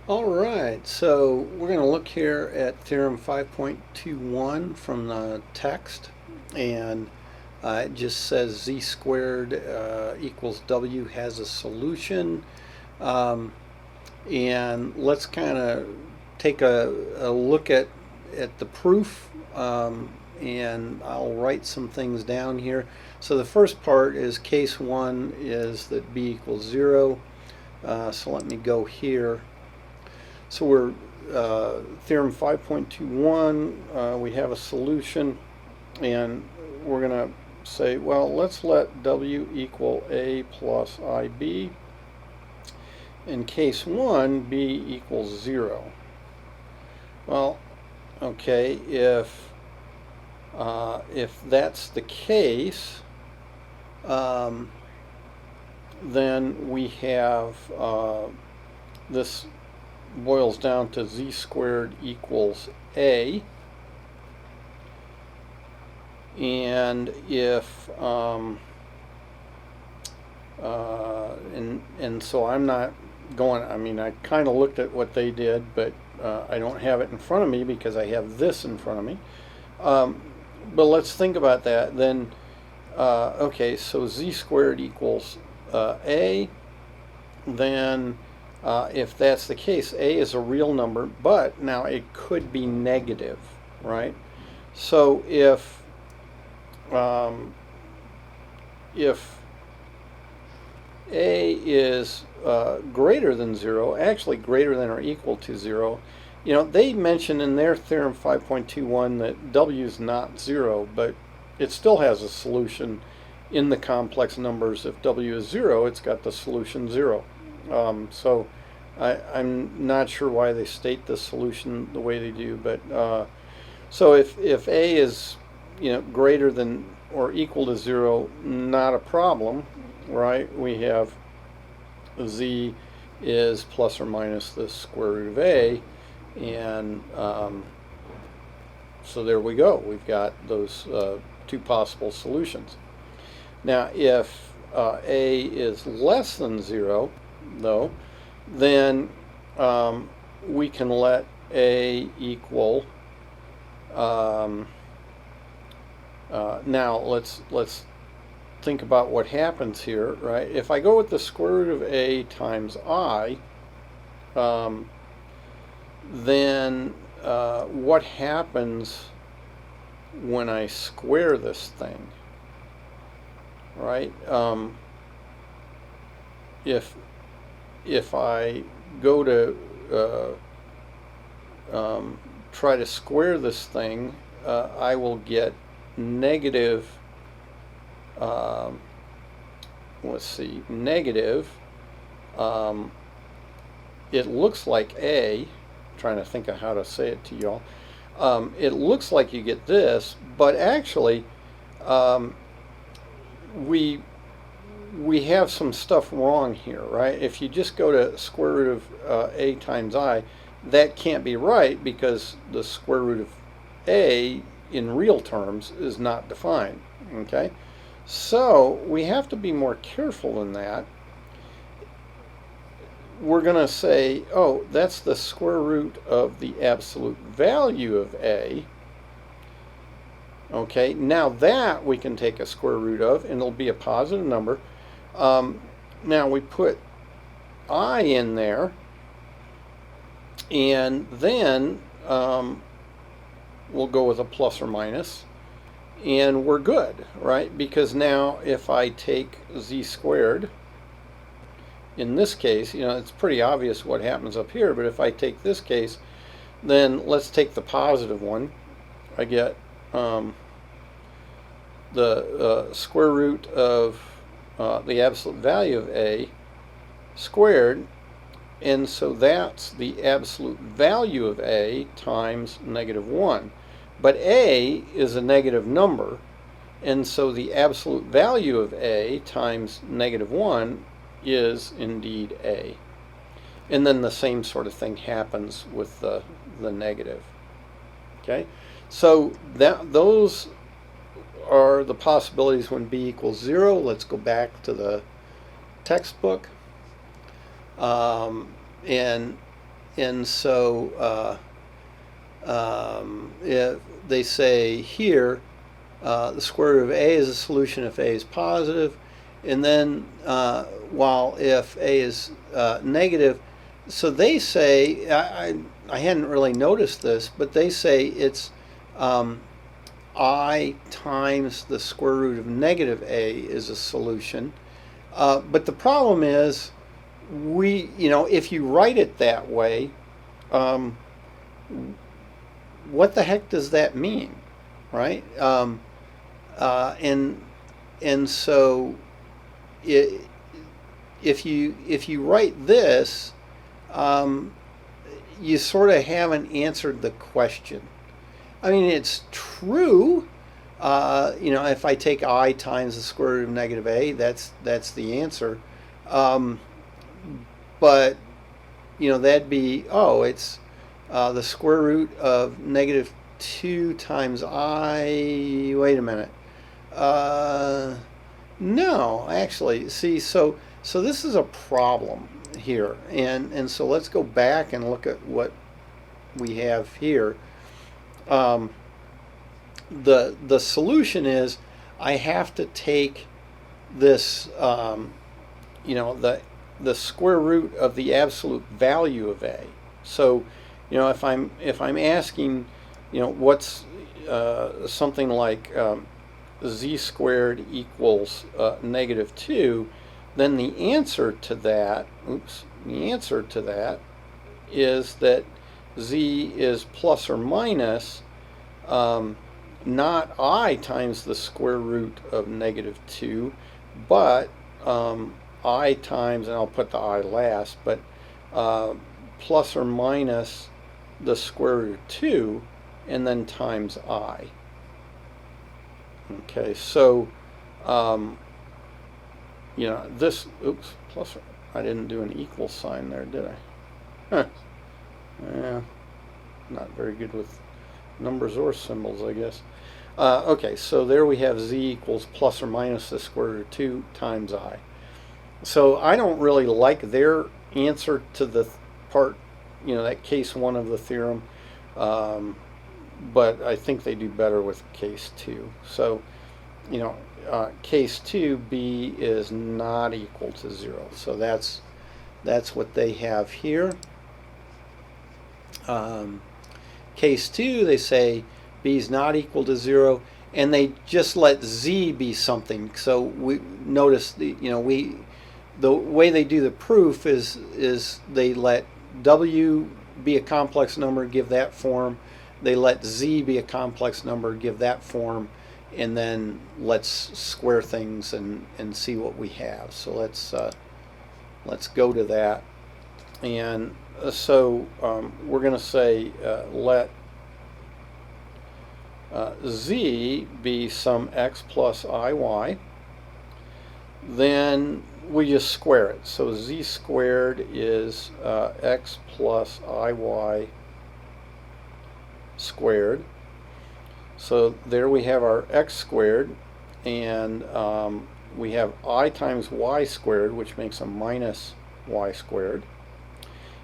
All right, so we're going to look here at Theorem 5.21 from the text, and it just says z squared equals w has a solution. Um, and let's kind of take a look at the proof, and I'll write some things down here. So the first part is case one is that b equals 0. So let me go here. So we're theorem 5.21, we have a solution, and we're going to say, well, let's let w equal a plus ib. In case 1, b equals 0. Well, okay, if that's the case, then we have this boils down to z squared equals a, and if and so I'm not going, I mean, I kind of looked at what they did, but I don't have it in front of me because I have this in front of me. But let's think about that then. Okay, so z squared equals a, then if that's the case, a is a real number, but now it could be negative, right? So if a is greater than 0, actually greater than or equal to 0, you know, they mention in their theorem 5.21 that w is not 0, but it still has a solution in the complex numbers. If w is 0, it's got the solution 0. So I'm not sure why they state the solution the way they do, but so if a is, you know, greater than or equal to 0, not a problem, right? We have z is plus or minus the square root of a, and so there we go. We've got those two possible solutions. Now, if a is less than 0, though, then we can let a equal. Now let's think about what happens here, right? If I go with the square root of a times I, then what happens when I square this thing, right? If I go to try to square this thing, I will get negative, let's see, negative, it looks like a, I'm trying to think of how to say it to y'all, it looks like you get this, but actually we have some stuff wrong here, right? If you just go to square root of a times I, that can't be right because the square root of a in real terms is not defined, okay? So we have to be more careful than that. We're going to say, oh, that's the square root of the absolute value of a. Okay, now that we can take a square root of, and it'll be a positive number. Now we put I in there, and then we'll go with a plus or minus, and we're good, right? Because now if I take z squared, in this case, you know, it's pretty obvious what happens up here, but if I take this case, then let's take the positive one. I get the square root of the absolute value of a squared, and so that's the absolute value of a times negative 1. But a is a negative number, and so the absolute value of a times negative 1 is indeed a. And then the same sort of thing happens with the negative. Okay, so those are the possibilities when b equals 0. Let's go back to the textbook. And and so if they say here, the square root of a is a solution if a is positive, and then while if a is negative, so they say, I hadn't really noticed this, but they say it's I times the square root of negative a is a solution. But the problem is, if you write it that way, what the heck does that mean, right? And so if you write this, you sort of haven't answered the question. I mean, it's true. If I take I times the square root of negative a, that's the answer. But that'd be, it's the square root of negative 2 times I. Wait a minute. No, actually, see, so this is a problem here, and so let's go back and look at what we have here. The solution is I have to take this, the square root of the absolute value of a. So, if I'm asking, what's something like z squared equals negative 2, then the answer to that is that z is plus or minus not I times the square root of negative 2, but I times, and I'll put the I last, but plus or minus the square root of 2, and then times I. Okay, so this, plus, I didn't do an equal sign there, did I? Huh. Yeah, not very good with numbers or symbols, I guess. Okay, so there we have z equals plus or minus the square root of 2 times I. So I don't really like their answer to the part, that case 1 of the theorem, but I think they do better with case 2. So, case 2, b is not equal to 0. So that's what they have here. Case 2, they say b is not equal to 0, and they just let z be something. So we notice the way they do the proof is they let w be a complex number, give that form. They let z be a complex number, give that form, and then let's square things and see what we have. So let's go to that. And so we're going to say let z be some x plus iy. Then we just square it. So z squared is x plus iy squared. So there we have our x squared, and we have I times y squared, which makes a minus y squared.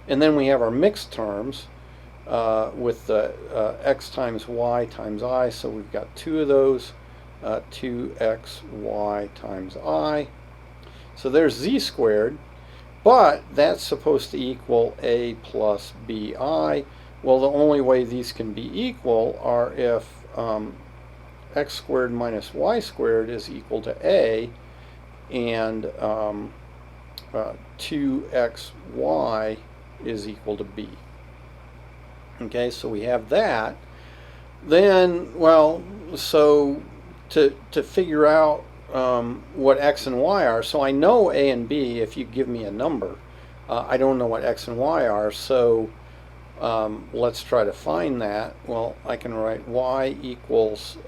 And then we have our mixed terms with the x times y times I, so we've got 2 of those, 2xy times I. So there's z squared, but that's supposed to equal a plus bi. Well, the only way these can be equal are if x squared minus y squared is equal to a, and 2xy is equal to b. Okay, so we have that. Then, well, so to figure out what x and y are, so I know a and b if you give me a number. I don't know what x and y are, so let's try to find that. Well, I can write y equals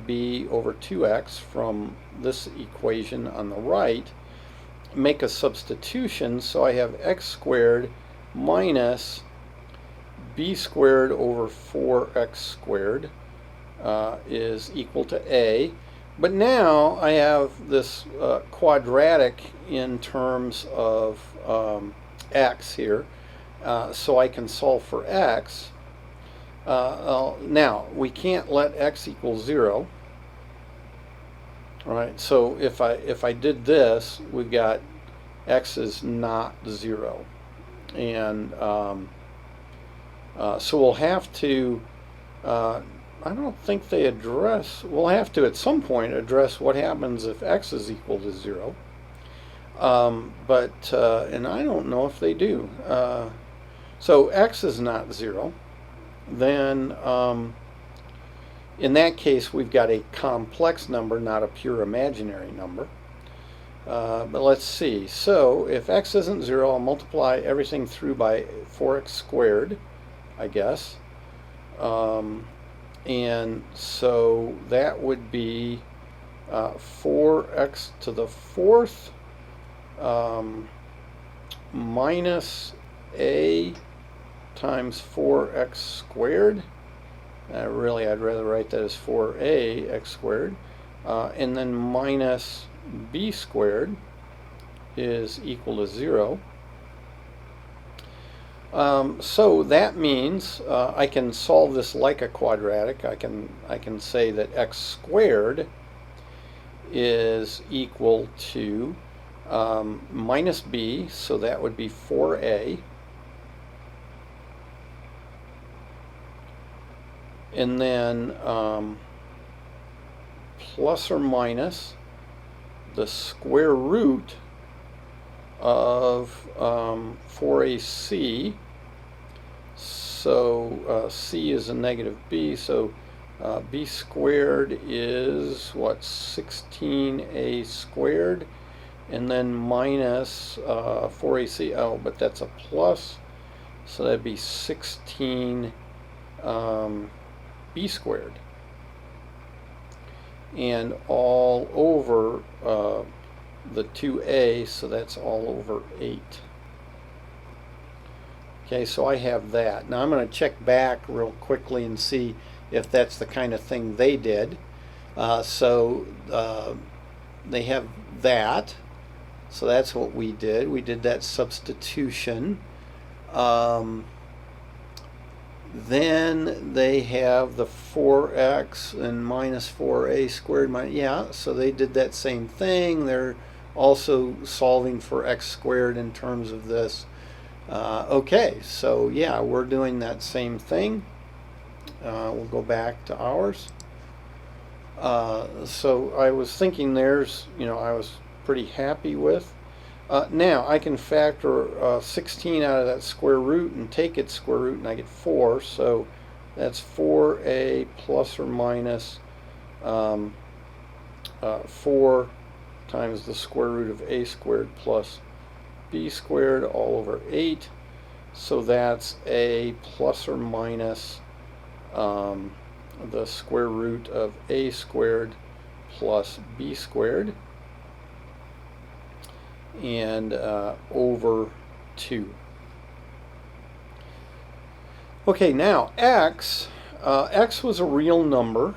b over 2x from this equation on the right. Make a substitution, so I have x squared minus b squared over 4x squared is equal to a. But now I have this quadratic in terms of x here. so I can solve for x. Now, we can't let x equal 0. All right, so if I did this, we've got x is not 0. And so we'll have to, I don't think they address, we'll have to at some point address what happens if x is equal to 0. And I don't know if they do. So x is not 0. Then in that case, we've got a complex number, not a pure imaginary number. But let's see. So if x isn't 0, I'll multiply everything through by 4x squared, I guess. And so that would be 4x to the 4th minus a times 4x squared. Really, I'd rather write that as 4a x squared. And then minus b squared is equal to 0. So that means I can solve this like a quadratic. I can say that x squared is equal to minus b, so that would be 4a. And then plus or minus the square root of 4ac. So c is a negative b, so b squared is what, 16a squared, and then minus 4ac, oh, but that's a plus, so that'd be 16 b squared, and all over the 2a, so that's all over 8. Okay, so I have that. Now I'm going to check back real quickly and see if that's the kind of thing they did. So they have that. So that's what we did. We did that substitution. Then they have the 4x and minus 4a squared. Yeah, so they did that same thing. They're also solving for x squared in terms of this. Okay, so yeah, we're doing that same thing. We'll go back to ours. So I was thinking there's, I was pretty happy with. Now I can factor 16 out of that square root and take its square root, and I get 4. So that's 4a plus or minus 4 times the square root of a squared plus b squared all over 8. So that's a plus or minus the square root of a squared plus b squared, and over 2. Okay, now x was a real number,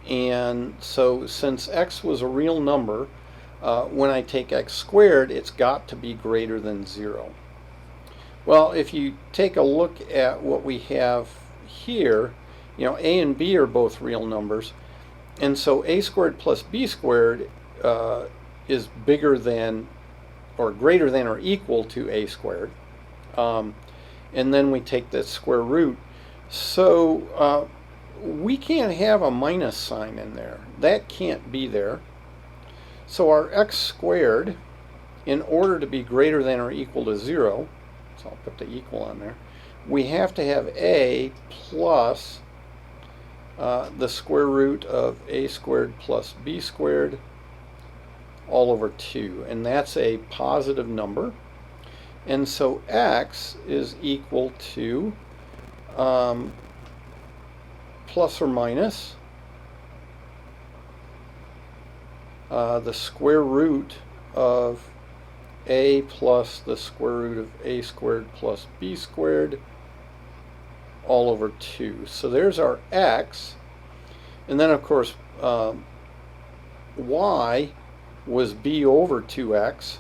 and so since x was a real number, when I take x squared, it's got to be greater than 0. Well, if you take a look at what we have here, a and b are both real numbers, and so a squared plus b squared is bigger than or greater than or equal to a squared. And then we take the square root. So we can't have a minus sign in there. That can't be there. So our x squared, in order to be greater than or equal to 0, so I'll put the equal on there, we have to have a plus the square root of a squared plus b squared all over 2, and that's a positive number. And so x is equal to plus or minus the square root of a plus the square root of a squared plus b squared all over 2. So there's our x, and then of course y was b over 2x,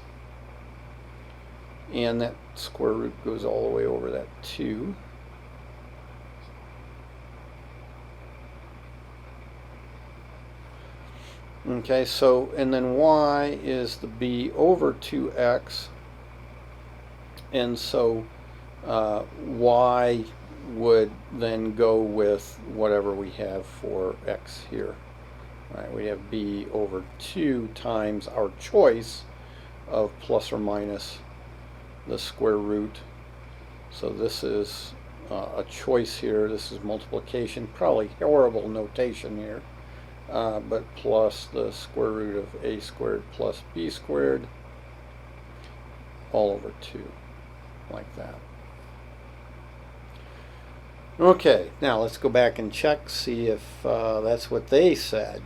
and that square root goes all the way over that 2. Okay, so, and then y is the b over 2x, and so y would then go with whatever we have for x here. All right, we have b over 2 times our choice of plus or minus the square root. So this is a choice here. This is multiplication, probably horrible notation here. But plus the square root of a squared plus b squared all over 2, like that. Okay, now let's go back and check, see if that's what they said.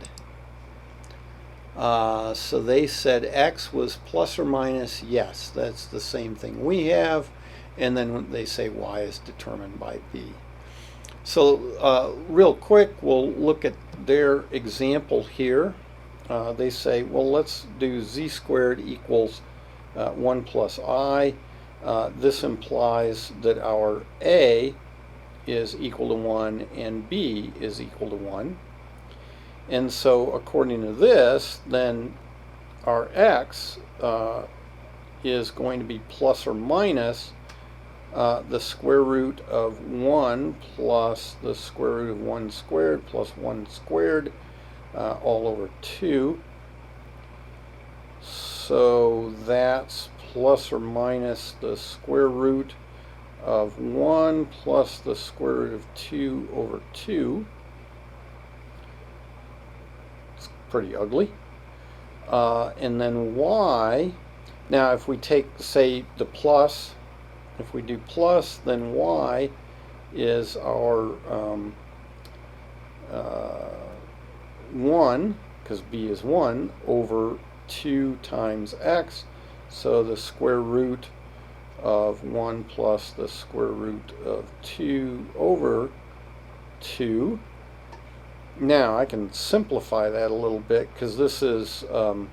So they said x was plus or minus, yes, that's the same thing we have, and then they say y is determined by b. So real quick, we'll look at their example here. They say, well, let's do z squared equals 1 plus I. This implies that our a is equal to 1 and b is equal to 1. And so according to this, then our x is going to be plus or minus the square root of 1 plus the square root of 1 squared plus 1 squared all over 2. So that's plus or minus the square root of 1 plus the square root of 2 over 2. It's pretty ugly. And then y, now if we take, say, the plus, if we do plus, then y is our 1, because b is 1, over 2 times x. So the square root of 1 plus the square root of 2 over 2. Now I can simplify that a little bit, because this is 2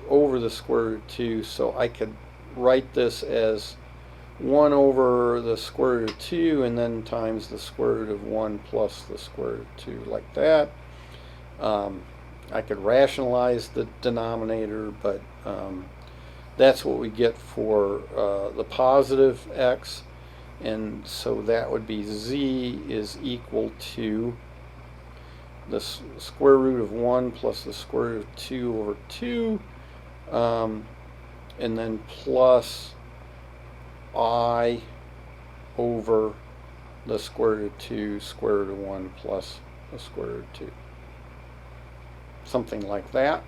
over the square root of 2, so I could write this as 1 over the square root of 2 and then times the square root of 1 plus the square root of 2, like that. I could rationalize the denominator, but that's what we get for the positive x, and so that would be z is equal to the square root of 1 plus the square root of 2 over 2, and then plus I over the square root of 2 square root of 1 plus the square root of 2. Something like that.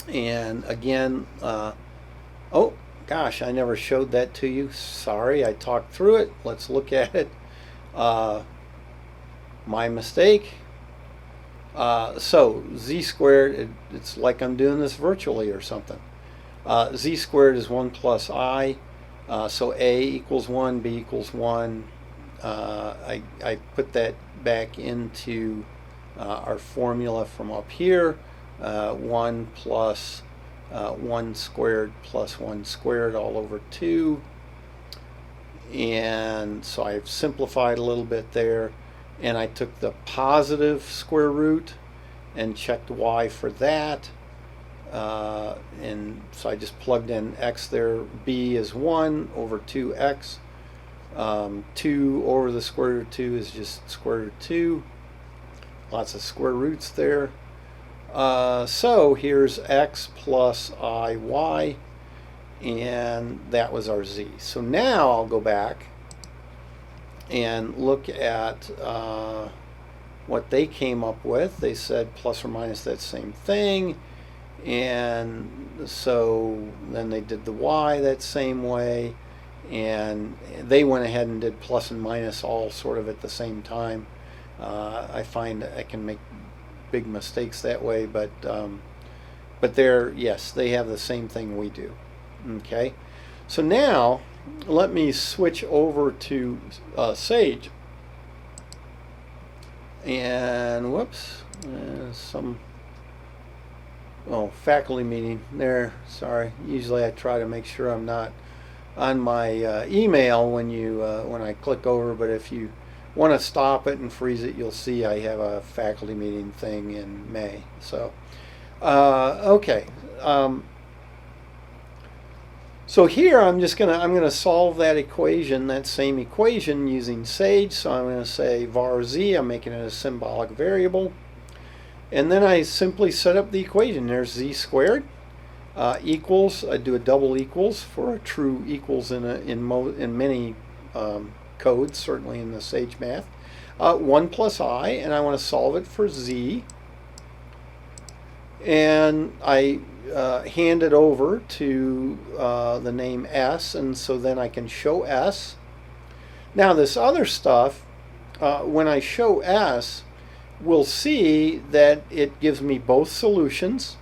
And again, oh gosh, I never showed that to you. Sorry, I talked through it. Let's look at it. My mistake. So z squared, it's like I'm doing this virtually or something. Z squared is 1 plus I. So a equals 1, b equals 1. I put that back into our formula from up here. 1 plus 1 squared plus 1 squared all over 2. And so I've simplified a little bit there. And I took the positive square root and checked y for that. And so I just plugged in x there. B is 1 over 2x. 2 over the square root of 2 is just square root of 2. Lots of square roots there. So here's x plus iy, and that was our z. So now I'll go back and look at what they came up with. They said plus or minus that same thing, and so then they did the y that same way, and they went ahead and did plus and minus all sort of at the same time. I find I can make big mistakes that way, but they're, yes, they have the same thing we do. Okay, so now let me switch over to Sage, and whoops, oh, faculty meeting there. Sorry. Usually I try to make sure I'm not on my email when I click over, but if you want to stop it and freeze it, you'll see I have a faculty meeting thing in May. So, okay. So here I'm gonna solve that equation, that same equation using Sage. So I'm gonna say var z. I'm making it a symbolic variable, and then I simply set up the equation. There's z squared equals. I do a double equals for a true equals in many codes, certainly in the Sage Math. 1 plus I, and I want to solve it for z. And I hand it over to the name S, and so then I can show S. Now this other stuff, when I show S, we'll see that it gives me both solutions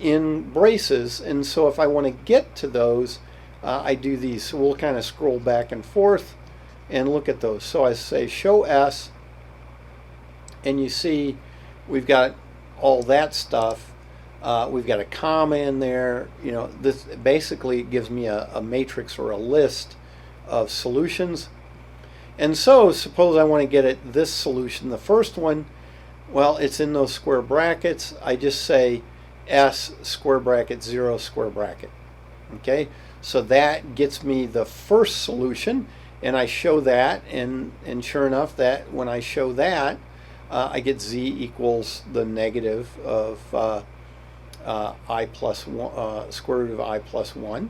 in braces, and so if I want to get to those, I do these. So we'll kind of scroll back and forth and look at those. So I say show S, and you see we've got all that stuff. We've got a comma in there. You know, this basically gives me a matrix or a list of solutions. And so suppose I want to get at this solution, the first one. Well, it's in those square brackets. I just say S square bracket 0 square bracket. Okay, so that gets me the first solution, and I show that, and sure enough, that when I show that, I get z equals the negative of I plus 1, square root of I plus 1.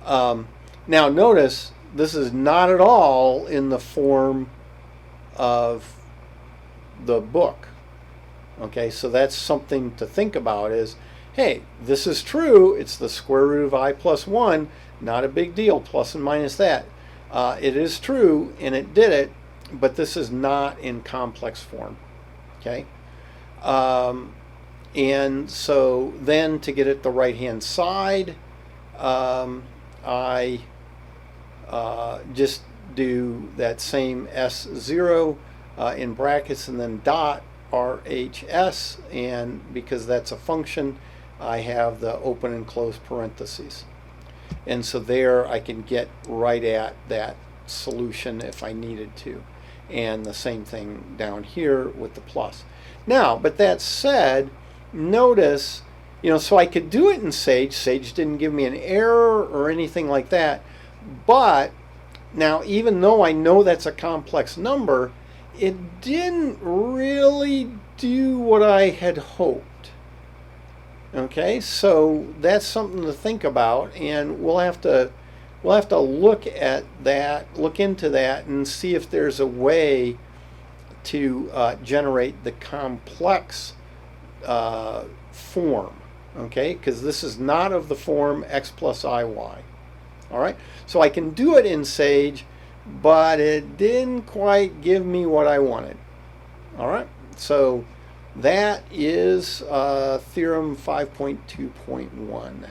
Now notice this is not at all in the form of the book. Okay, so that's something to think about is, hey, this is true. It's the square root of I plus 1. Not a big deal, plus and minus that. It is true, and it did it, but this is not in complex form. Okay, and so then to get at the right hand side, I just do that same S0 in brackets and then dot RHS, and because that's a function, I have the open and close parentheses, and so there I can get right at that solution if I needed to. And the same thing down here with the plus. Now, but that said, notice, you know, so I could do it in Sage. Sage didn't give me an error or anything like that. But now, even though I know that's a complex number, it didn't really do what I had hoped. Okay, so that's something to think about, and we'll have to look at that, look into that, and see if there's a way to generate the complex form. Okay, because this is not of the form x plus iy. All right, so I can do it in Sage, but it didn't quite give me what I wanted. All right, so that is theorem 5.2.1.